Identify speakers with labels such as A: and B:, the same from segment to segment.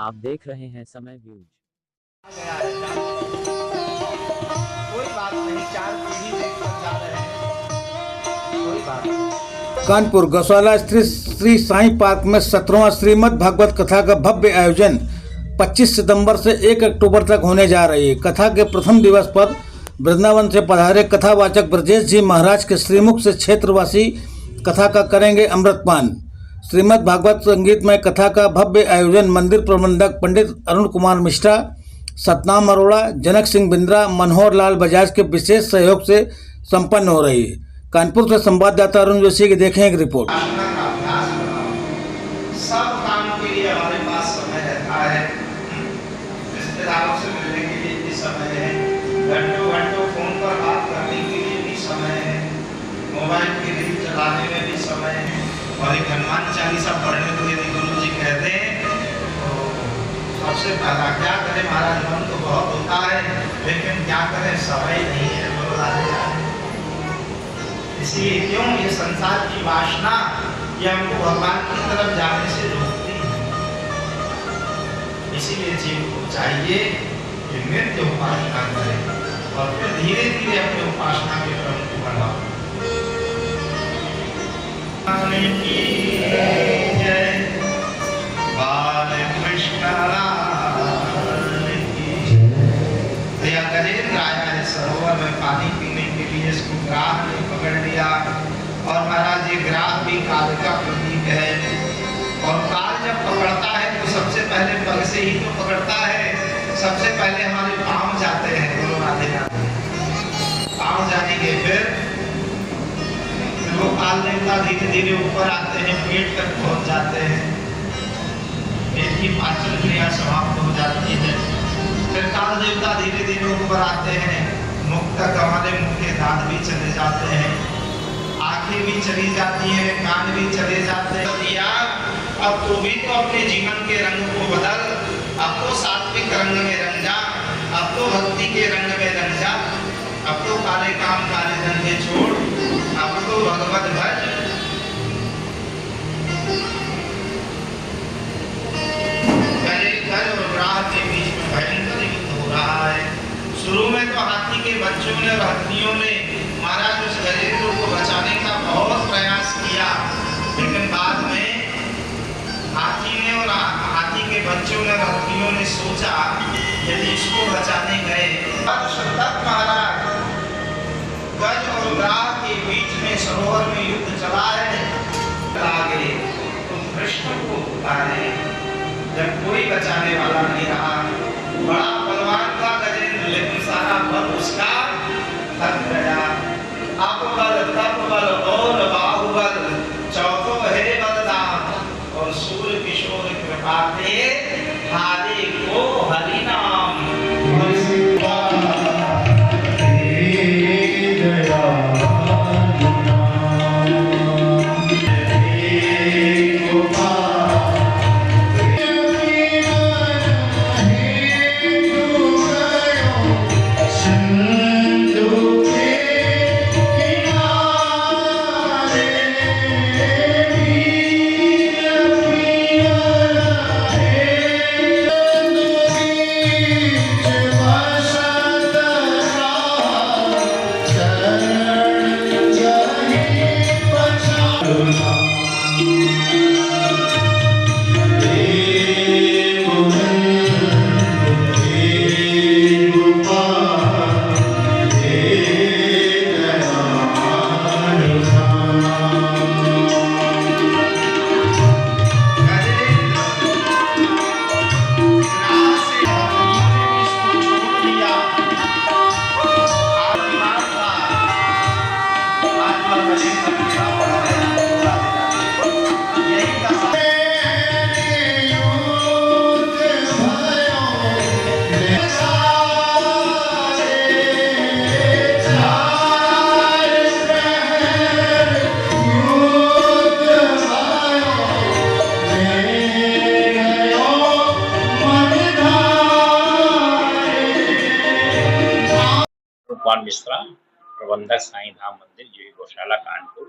A: आप देख रहे हैं समय व्यूज।
B: गया है कोई बात नहीं, 4 पीढ़ी देखकर जा रहे हैं, कोई बात नहीं।
C: कानपुर गौशाला स्थित श्री साईं पार्क में 17वां श्रीमद् भागवत कथा का भव्य आयोजन 25 सितंबर से 1 अक्टूबर तक होने जा रही है। कथा के प्रथम दिवस पर वृंदावन से पधारे कथावाचक ब्रजेश जी महाराज के श्रीमुख से क्षेत्रवासी कथा का करेंगे अमृतपान। श्रीमद् भागवत संगीतमय कथा का भव्य आयोजन मंदिर प्रबंधक पंडित अरुण कुमार मिश्रा, सतनाम अरोड़ा, जनक सिंह बिंद्रा, मनोहर लाल बजाज के विशेष सहयोग से संपन्न हो रही है। कानपुर से संवाददाता अरुण जोशी की देखें एक रिपोर्ट।
B: सब काम के लिए हमारे पास समय रहता है, रिश्तेदारों से मिलने के लिए भी समय है, घंटों घंटों फोन पर बात करने के लिए भी समय है, मोबाइल की रील चलाने में भी समय है, और एक हनुमान चालीसा पढ़ने के लिए गुरु जी कहते हैं। तो सबसे पहला क्या करें महाराज, मन तो बहुत होता है लेकिन क्या करें, समय नहीं है, बोला जाए। इसलिए क्यों ये संसार की वासना ये हमको भगवान की तरफ जाने से रोकती है। इसीलिए जीव को चाहिए कि नित्य उपासना करे और फिर धीरे धीरे अपने उपासना के क्रम को बढ़ाओ। गजेंद्र आया है सरोवर में पानी पीने के लिए, इसको ग्राह ने पकड़ लिया, और महाराज ये ग्राह भी काल का प्रतीक है, और काल जब पकड़ता है तो सबसे पहले पग से ही तो पकड़ता है, सबसे पहले हमारे पांव जाते हैं। बोलो राधे राधे। पांव जाएंगे फिर वो काल देवता धीरे धीरे ऊपर आते हैं, पेट तक पहुंच जाते हैं, पेट की पाचन क्रिया समाप्त हो जाती है। फिर काल देवता धीरे धीरे ऊपर आते हैं, मुख तक हमारे मुंह के दांत भी चले जाते हैं, आंखें भी चली जाती हैं, कान भी चले जाते हैं। अब तो भी तो अपने जीवन के रंग को बदल, अब तो सात्विक रंग में रंग जा, अब तो भक्ति के रंग में रंग जा, अब तो काले काम काले धंधे छोड़, अब तो भगवत भज। गज और ग्राह के बीच में भयंकर युद्ध हो रहा है। शुरू में तो हाथी के बच्चों ने और हथियों ने महाराज उस गजेंद्र को बचाने का बहुत प्रयास किया, लेकिन बाद में हाथी ने और हाथी के बच्चों ने और हथियों ने सोचा यदि इसको बचाने गए। महाराज गज और ग्राह के बीच में सरोवर में युद्ध चला है, आगे तुम कृष्ण को पुकारे। जब कोई बचाने वाला नहीं रहा, बड़ा बलवान था गजेंद्र, लेकिन सारा बल उसका थक गया। अपबल तपबल और बाहुबल चौथो है बलदान, और सूर्य किशोर कृपा से हारे को हरि नाम।
D: कुमार मिश्रा, प्रबंधक साईं धाम मंदिर जीवी गौशाला कानपुर।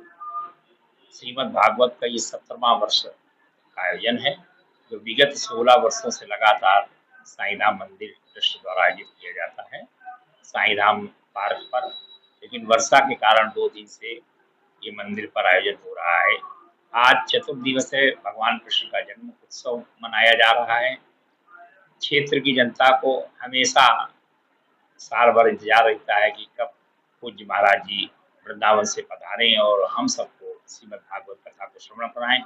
D: श्रीमद् भागवत का ये 17वां वर्ष का आयोजन है। जो विगत 16 वर्षों से लगातार साईं धाम मंदिर ट्रस्ट द्वारा आयोजित किया जाता है साईं धाम पार्क पर। लेकिन वर्षा के कारण 2 दिन से ये मंदिर पर आयोजन हो रहा है। आज चतुर्दिवसीय भगवान कृष्ण का जन्म उत्सव मनाया जा रहा है। क्षेत्र की जनता को हमेशा साल भर इंतजार रहता है कि कब पूज्य महाराज जी वृंदावन से पधारें और हम सबको श्रीमद् भागवत कथा को श्रवण कराएं।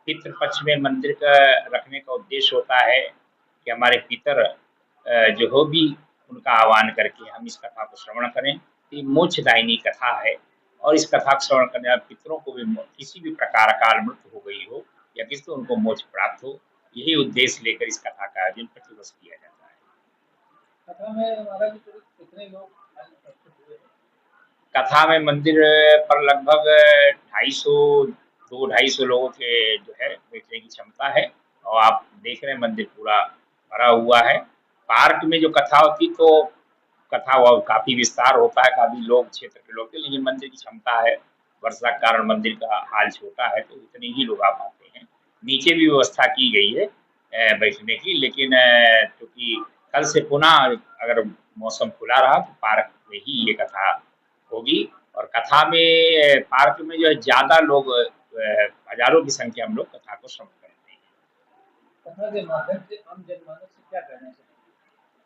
D: पितृ पक्ष में मंदिर का रखने का उद्देश्य होता है कि हमारे पितर जो हो भी उनका आह्वान करके हम इस कथा को श्रवण करें। ये मोक्षदायिनी कथा है और इस कथा को श्रवण करने वाले पितरों को भी किसी भी प्रकार अकाल मृत्यु हो गई हो या किसी को उनको मोक्ष प्राप्त हो, यही उद्देश्य लेकर इस कथा का आयोजन प्रतिवर्ष किया जाता है।
C: कथा में महाराज जी कितने लोग उपस्थित हुए हैं?
D: कथा में मंदिर पर लगभग 250 लोगों के जो है बैठने की क्षमता है और आप देख रहे हैं मंदिर पूरा भरा हुआ है। पार्क में जो कथा होती तो कथा वो काफी विस्तार होता है, काफी लोग क्षेत्र के लोग थे, लेकिन मंदिर की क्षमता है, वर्षा के कारण मंदिर का हाल छोटा है तो इतने ही लोग आ पाते हैं। नीचे भी व्यवस्था की गई है बैठने की, लेकिन क्योंकि कल से पुनः अगर मौसम खुला रहा तो पार्क में ही ये कथा होगी और कथा में पार्क में जो है ज्यादा लोग हजारों की संख्या में लोग कथा को श्रवण करते हैं।
C: कथा के माध्यम से आम जनमानस से क्या कहना चाहिए?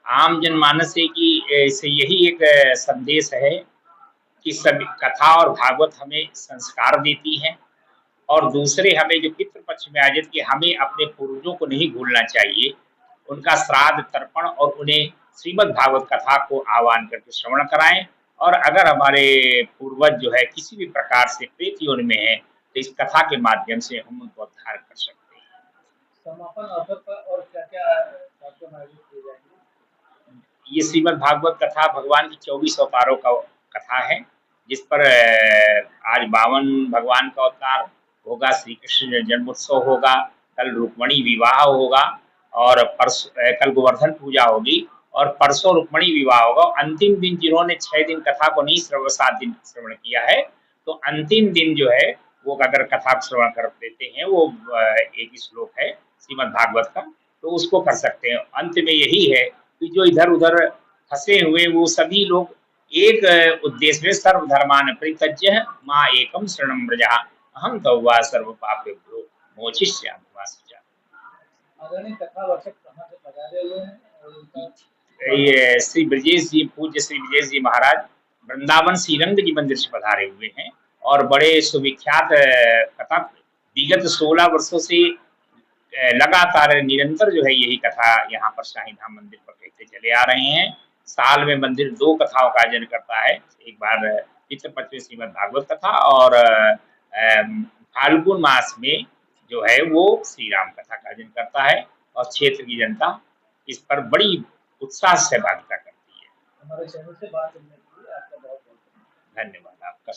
D: आम जनमानस से यही एक संदेश है कि सभी कथा और भागवत हमें संस्कार देती है और दूसरे हमें जो पितृ पक्ष में आयोजित कि हमें अपने पूर्वजों को नहीं भूलना चाहिए, उनका श्राद्ध तर्पण और उन्हें श्रीमद् भागवत कथा को आह्वान करके श्रवण कराएं और अगर हमारे पूर्वज जो है किसी भी प्रकार से प्रेत योनि में है तो इस कथा के माध्यम से हम उनको उद्धार कर सकते हैं।
C: समापन अवसर पर और क्या-क्या कार्यक्रम आयोजित किए जाएंगे?
D: ये श्रीमद् भागवत कथा भगवान की 24 अवतारों का कथा है, जिस पर आज 52 भगवान का अवतार होगा, श्री कृष्ण जन्मोत्सव होगा, कल रुक्मणी विवाह होगा और कल गोवर्धन पूजा होगी और परसों रुक्मणी विवाह होगा। अंतिम दिन जिन्होंने 6 दिन कथा को नहीं 7 दिन श्रवण किया है तो अंतिम दिन जो है वो अगर कथा श्रवण कर देते हैं, वो एक ही श्लोक है श्रीमद् भागवत का, तो उसको कर सकते हैं। अंत में यही है कि जो इधर उधर फंसे हुए वो सभी लोग एक उद्देश्य में सर्वधर्मान परित्यज्य मां एकम शरणं व्रजा अहं तवा सर्व पापेभ्यो मोक्षयिष्यामि मा शुचा।
C: आदरणीय कथा वर्षक कहाँ से पधारे हुए हैं और उनका
D: ये श्री ब्रजेश जी, पूज्य श्री ब्रजेश जी महाराज वृंदावन श्रीरंग जी मंदिर से पधारे हुए हैं और बड़े सुविख्यात कथा विगत 16 वर्षों से लगातार निरंतर जो है यही कथा यहाँ पर साईं धाम मंदिर पर कहते चले आ रहे हैं। साल में मंदिर 2 कथाओं का आयोजन करता है, एक बार पितृ पक्ष में श्रीमद् भागवत कथा और फाल्गुन मास में जो है वो श्री राम कथा का आयोजन करता है और क्षेत्र की जनता इस पर बड़ी उत्साह से सहभागिता करती है।
C: हमारे चैनल से बात करने के लिए आपका बहुत बहुत
D: धन्यवाद आपका।